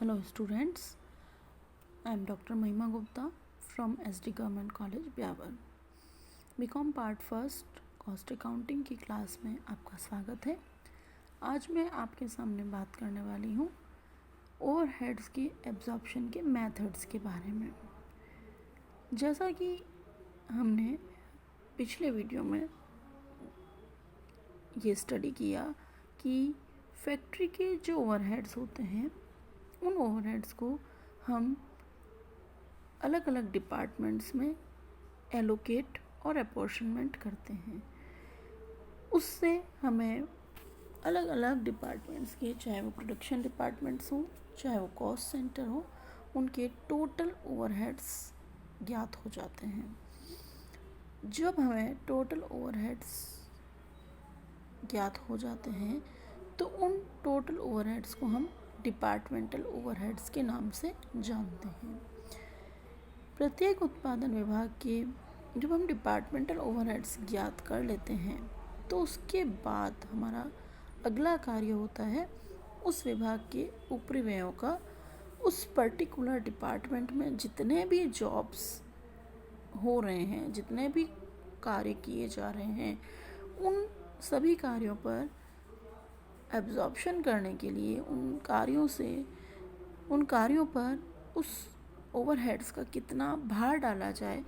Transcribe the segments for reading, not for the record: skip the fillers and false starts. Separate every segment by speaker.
Speaker 1: Hello students, I am Dr. Mahima Gupta from SD Government College, Beawar. BCom part first cost accounting की class में आपका स्वागत है। आज मैं आपके सामने बात करने वाली हूँ ओवरहेड्स की एब्जॉर्प्शन के मेथड्स के बारे में। जैसा कि हमने पिछले वीडियो में ये स्टडी किया कि फैक्ट्री के जो ओवरहेड्स होते हैं उन ओवरहेड्स को हम अलग अलग डिपार्टमेंट्स में एलोकेट और अपॉर्शनमेंट करते हैं। उससे हमें अलग अलग डिपार्टमेंट्स के, चाहे वो प्रोडक्शन डिपार्टमेंट्स हो चाहे वो कॉस्ट सेंटर हो, उनके टोटल ओवरहेड्स ज्ञात हो जाते हैं। जब हमें टोटल ओवरहेड्स ज्ञात हो जाते हैं तो उन टोटल ओवरहेड्स को हम डिपार्टमेंटल ओवरहेड्स के नाम से जानते हैं। प्रत्येक उत्पादन विभाग के जब हम डिपार्टमेंटल ओवरहेड्स ज्ञात कर लेते हैं तो उसके बाद हमारा अगला कार्य होता है उस विभाग के ऊपरी व्ययों का उस पर्टिकुलर डिपार्टमेंट में जितने भी जॉब्स हो रहे हैं, जितने भी कार्य किए जा रहे हैं, उन सभी कार्यों पर एब्जॉर्प्शन करने के लिए उन कार्यों पर उस ओवरहेड्स का कितना भार डाला जाए,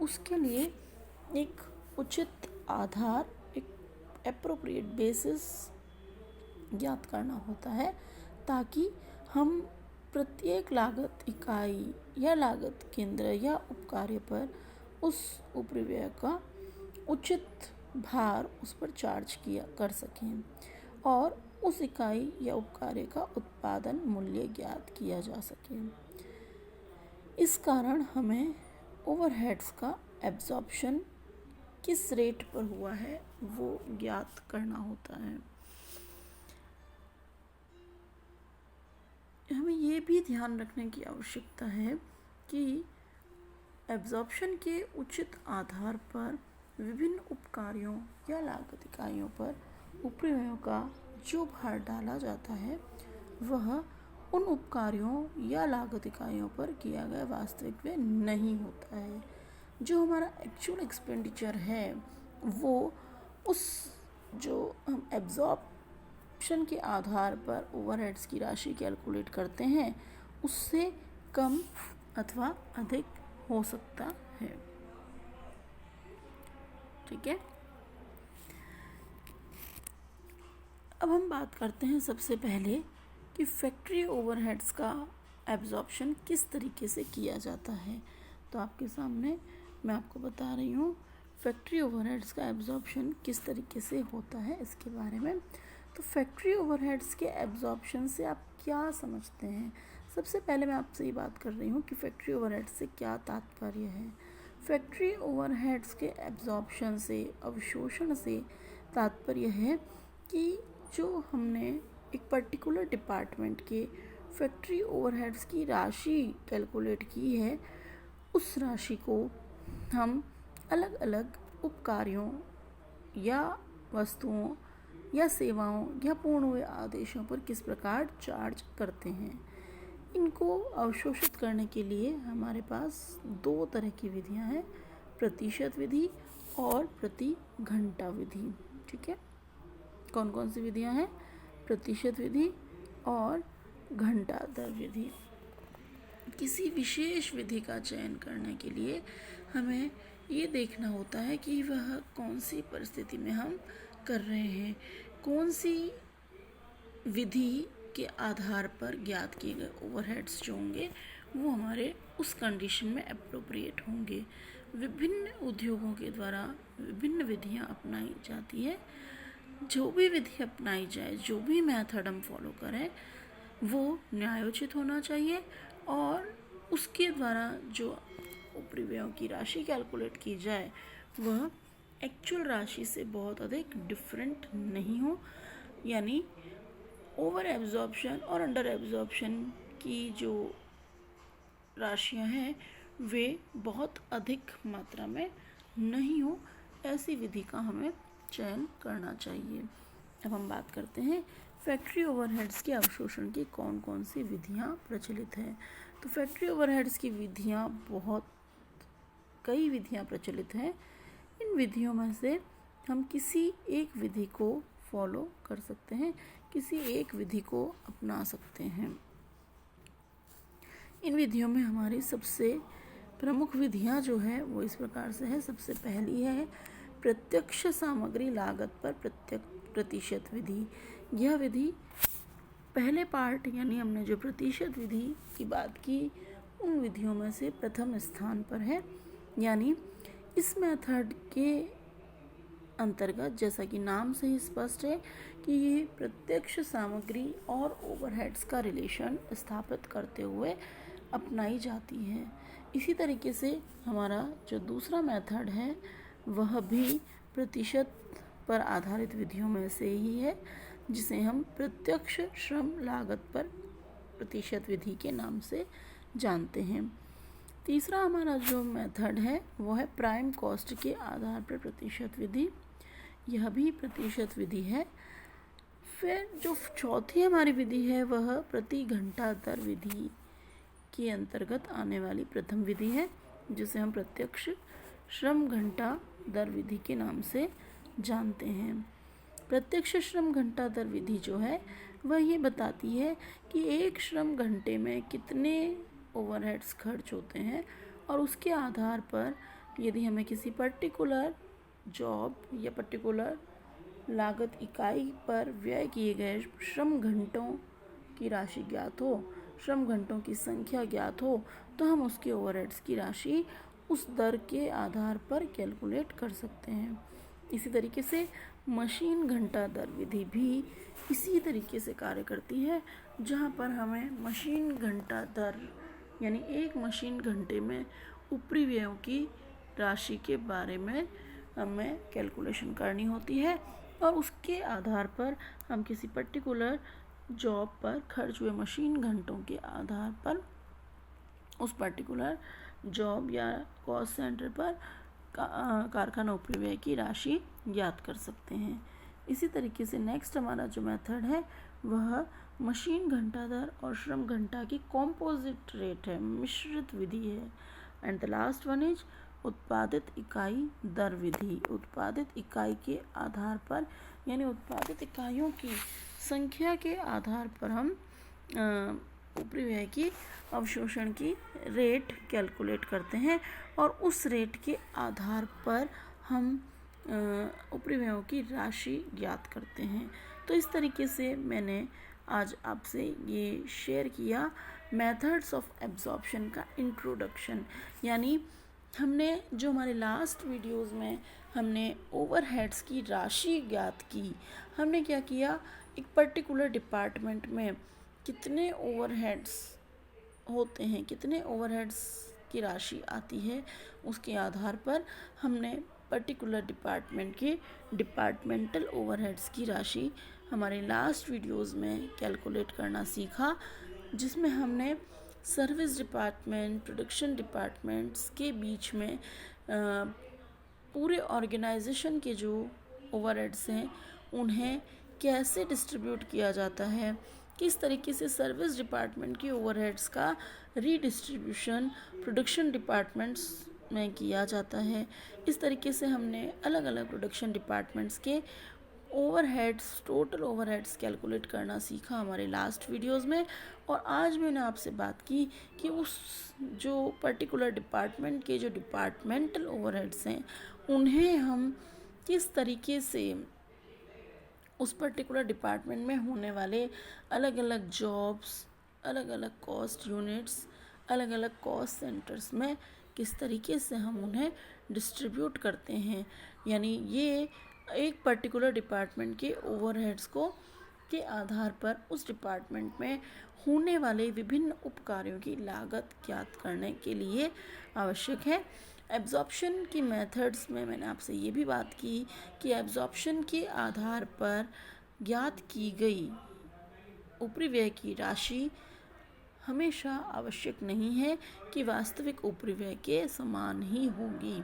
Speaker 1: उसके लिए एक उचित आधार, एक एप्रोप्रिएट बेसिस ज्ञात करना होता है, ताकि हम प्रत्येक लागत इकाई या लागत केंद्र या उपकार्य पर उस उपरिव्यय का उचित भार उस पर चार्ज कर सकें और उस इकाई या उपकार्य का उत्पादन मूल्य ज्ञात किया जा सके। इस कारण हमें ओवरहेड्स का एब्जॉर्प्शन किस रेट पर हुआ है वो ज्ञात करना होता है। हमें ये भी ध्यान रखने की आवश्यकता है कि एब्जॉर्प्शन के उचित आधार पर विभिन्न उपकार्यों या लागत इकाइयों पर उपरिव्ययों का जो भार डाला जाता है वह उन उपकार्यों या लागत इकाइयों पर किया गया वास्तविक व्यय नहीं होता है। जो हमारा एक्चुअल एक्सपेंडिचर है वो उस जो हम एब्जॉर्प्शन के आधार पर ओवरहेड्स की राशि कैलकुलेट करते हैं उससे कम अथवा अधिक हो सकता है। ठीक है, अब हम बात करते हैं सबसे पहले कि फैक्ट्री ओवरहेड्स का एब्जॉर्प्शन किस तरीके से किया जाता है। तो आपके सामने मैं आपको बता रही हूँ फैक्ट्री ओवरहेड्स का एब्जॉर्प्शन किस तरीके से होता है इसके बारे में। तो फैक्ट्री ओवरहेड्स के एब्जॉर्प्शन से आप क्या समझते हैं? सबसे पहले मैं आपसे ये बात कर रही हूँ कि फैक्ट्री ओवरहेड्स से क्या तात्पर्य है। फैक्ट्री ओवरहेड्स के एब्जॉर्प्शन से, अवशोषण से तात्पर्य है कि जो हमने एक पर्टिकुलर डिपार्टमेंट के फैक्ट्री ओवरहेड्स की राशि कैलकुलेट की है, उस राशि को हम अलग अलग उपकार्यों या वस्तुओं या सेवाओं या पूर्ण हुए आदेशों पर किस प्रकार चार्ज करते हैं। इनको अवशोषित करने के लिए हमारे पास दो तरह की विधियां हैं, प्रतिशत विधि और प्रति घंटा विधि। ठीक है, कौन कौन सी विधियां हैं? प्रतिशत विधि और घंटा दर विधि। किसी विशेष विधि का चयन करने के लिए हमें ये देखना होता है कि वह कौन सी परिस्थिति में हम कर रहे हैं, कौन सी विधि के आधार पर ज्ञात किए गए ओवरहेड्स जो होंगे वो हमारे उस कंडीशन में एप्रोप्रिएट होंगे। विभिन्न उद्योगों के द्वारा विभिन्न विधियां अपनाई जाती है। जो भी विधि अपनाई जाए, जो भी मेथड हम फॉलो करें, वो न्यायोचित होना चाहिए और उसके द्वारा जो उपरिव्ययों की राशि कैलकुलेट की जाए वह एक्चुअल राशि से बहुत अधिक डिफरेंट नहीं हो, यानी ओवर एब्जॉर्प्शन और अंडर एब्जॉर्प्शन की जो राशियां हैं वे बहुत अधिक मात्रा में नहीं हो, ऐसी विधि का हमें चयन करना चाहिए। अब हम बात करते हैं फैक्ट्री ओवरहेड्स के अवशोषण की कौन कौन सी विधियाँ प्रचलित हैं? तो फैक्ट्री ओवरहेड्स की विधियाँ कई विधियाँ प्रचलित हैं। इन विधियों में से हम किसी एक विधि को फॉलो कर सकते हैं, किसी एक विधि को अपना सकते हैं। इन विधियों में हमारी सबसे प्रमुख विधियाँ जो है वो इस प्रकार से है। सबसे पहली है प्रत्यक्ष सामग्री लागत पर प्रतिशत विधि। यह विधि पहले पार्ट यानी हमने जो प्रतिशत विधि की बात की उन विधियों में से प्रथम स्थान पर है। यानी इस मेथड के अंतर्गत, जैसा कि नाम से ही स्पष्ट है कि ये प्रत्यक्ष सामग्री और ओवरहेड्स का रिलेशन स्थापित करते हुए अपनाई जाती है। इसी तरीके से हमारा जो दूसरा मेथड है वह भी प्रतिशत पर आधारित विधियों में से ही है, जिसे हम प्रत्यक्ष श्रम लागत पर प्रतिशत विधि के नाम से जानते हैं। तीसरा हमारा जो मेथड है वो है प्राइम कॉस्ट के आधार पर प्रतिशत विधि। यह भी प्रतिशत विधि है। फिर जो चौथी हमारी विधि है वह प्रति घंटा दर विधि के अंतर्गत आने वाली प्रथम विधि है, जिसे हम प्रत्यक्ष श्रम घंटा दर विधि के नाम से जानते हैं। प्रत्यक्ष श्रम घंटा दर विधि जो है वह ये बताती है कि एक श्रम घंटे में कितने ओवरहेड्स खर्च होते हैं, और उसके आधार पर यदि हमें किसी पर्टिकुलर जॉब या पर्टिकुलर लागत इकाई पर व्यय किए गए श्रम घंटों की राशि ज्ञात हो, श्रम घंटों की संख्या ज्ञात हो, तो हम उसके ओवरहेड्स की राशि उस दर के आधार पर कैलकुलेट कर सकते हैं। इसी तरीके से मशीन घंटा दर विधि भी इसी तरीके से कार्य करती है, जहाँ पर हमें मशीन घंटा दर यानी एक मशीन घंटे में ऊपरी व्ययों की राशि के बारे में हमें कैलकुलेशन करनी होती है, और उसके आधार पर हम किसी पर्टिकुलर जॉब पर खर्च हुए मशीन घंटों के आधार पर उस पर्टिकुलर जॉब या कॉस्ट सेंटर पर कारखाना उपरिव्यय की राशि ज्ञात कर सकते हैं। इसी तरीके से नेक्स्ट हमारा जो मेथड है वह मशीन घंटा दर और श्रम घंटा की कॉम्पोजिट रेट है, मिश्रित विधि है। And the last one is उत्पादित इकाई दर विधि। उत्पादित इकाई के आधार पर यानी उत्पादित इकाइयों की संख्या के आधार पर हम उपरिव्यय की अवशोषण की रेट कैलकुलेट करते हैं, और उस रेट के आधार पर हम उपरिव्ययों की राशि ज्ञात करते हैं। तो इस तरीके से मैंने आज आपसे ये शेयर किया मेथड्स ऑफ एब्जॉर्प्शन का इंट्रोडक्शन। यानी हमने जो हमारे लास्ट वीडियोस में हमने ओवरहेड्स की राशि ज्ञात की, हमने क्या किया, एक पर्टिकुलर डिपार्टमेंट में कितने ओवरहेड्स होते हैं, कितने ओवरहेड्स की राशि आती है, उसके आधार पर हमने पर्टिकुलर डिपार्टमेंट के डिपार्टमेंटल ओवरहेड्स की राशि हमारे लास्ट वीडियोस में कैलकुलेट करना सीखा, जिसमें हमने सर्विस डिपार्टमेंट, प्रोडक्शन डिपार्टमेंट्स के बीच में पूरे ऑर्गेनाइजेशन के जो ओवरहेड्स हैं उन्हें कैसे डिस्ट्रीब्यूट किया जाता है, किस तरीके से सर्विस डिपार्टमेंट की ओवरहेड्स का रीडिस्ट्रीब्यूशन प्रोडक्शन डिपार्टमेंट्स में किया जाता है। इस तरीके से हमने अलग अलग प्रोडक्शन डिपार्टमेंट्स के ओवरहेड्स, टोटल ओवरहेड्स कैलकुलेट करना सीखा हमारे लास्ट वीडियोस में। और आज मैंने आपसे बात की कि उस जो पर्टिकुलर डिपार्टमेंट के जो डिपार्टमेंटल ओवरहेड्स हैं उन्हें हम किस तरीके से उस पर्टिकुलर डिपार्टमेंट में होने वाले अलग अलग जॉब्स, अलग अलग कॉस्ट यूनिट्स, अलग अलग कॉस्ट सेंटर्स में किस तरीके से हम उन्हें डिस्ट्रीब्यूट करते हैं। यानी ये एक पर्टिकुलर डिपार्टमेंट के ओवरहेड्स को के आधार पर उस डिपार्टमेंट में होने वाले विभिन्न उपकार्यों की लागत ज्ञात करने के लिए आवश्यक है। एब्जॉर्प्शन की मेथड्स में मैंने आपसे ये भी बात की कि एब्जॉर्प्शन के आधार पर ज्ञात की गई उपरिव्यय की राशि हमेशा आवश्यक नहीं है कि वास्तविक उपरिव्यय के समान ही होगी,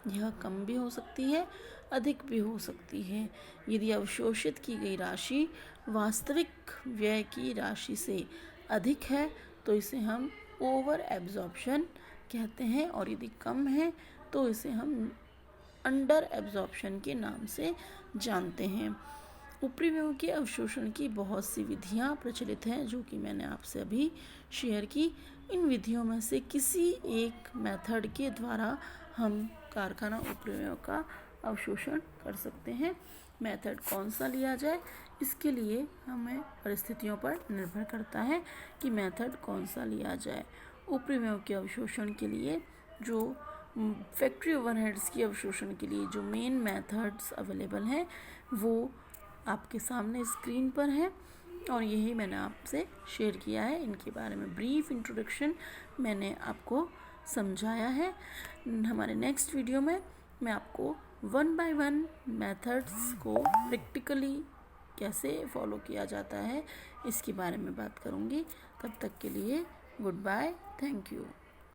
Speaker 1: यह कम भी हो सकती है, अधिक भी हो सकती है। यदि अवशोषित की गई राशि वास्तविक व्यय की राशि से अधिक है तो इसे हम ओवर एब्जॉर्प्शन कहते हैं, और यदि कम है तो इसे हम अंडर एब्जॉर्प्शन के नाम से जानते हैं। ऊपरी व्ययों के अवशोषण की बहुत सी विधियां प्रचलित हैं जो कि मैंने आपसे अभी शेयर की। इन विधियों में से किसी एक मेथड के द्वारा हम कारखाना ऊपरी व्ययों का अवशोषण कर सकते हैं। मेथड कौन सा लिया जाए, इसके लिए हमें परिस्थितियों पर निर्भर करता है कि मेथड कौन सा लिया जाए। ऊपरी व्ययों के अवशोषण के लिए जो फैक्ट्री ओवरहेड्स की अवशोषण के लिए जो मेन मेथड्स अवेलेबल हैं वो आपके सामने स्क्रीन पर है, और यही मैंने आपसे शेयर किया है। इनके बारे में ब्रीफ इंट्रोडक्शन मैंने आपको समझाया है। हमारे नेक्स्ट वीडियो में मैं आपको 1 बाय 1 मेथड्स को प्रैक्टिकली कैसे फॉलो किया जाता है इसके बारे में बात करूँगी। तब तक के लिए गुड बाय, थैंक यू।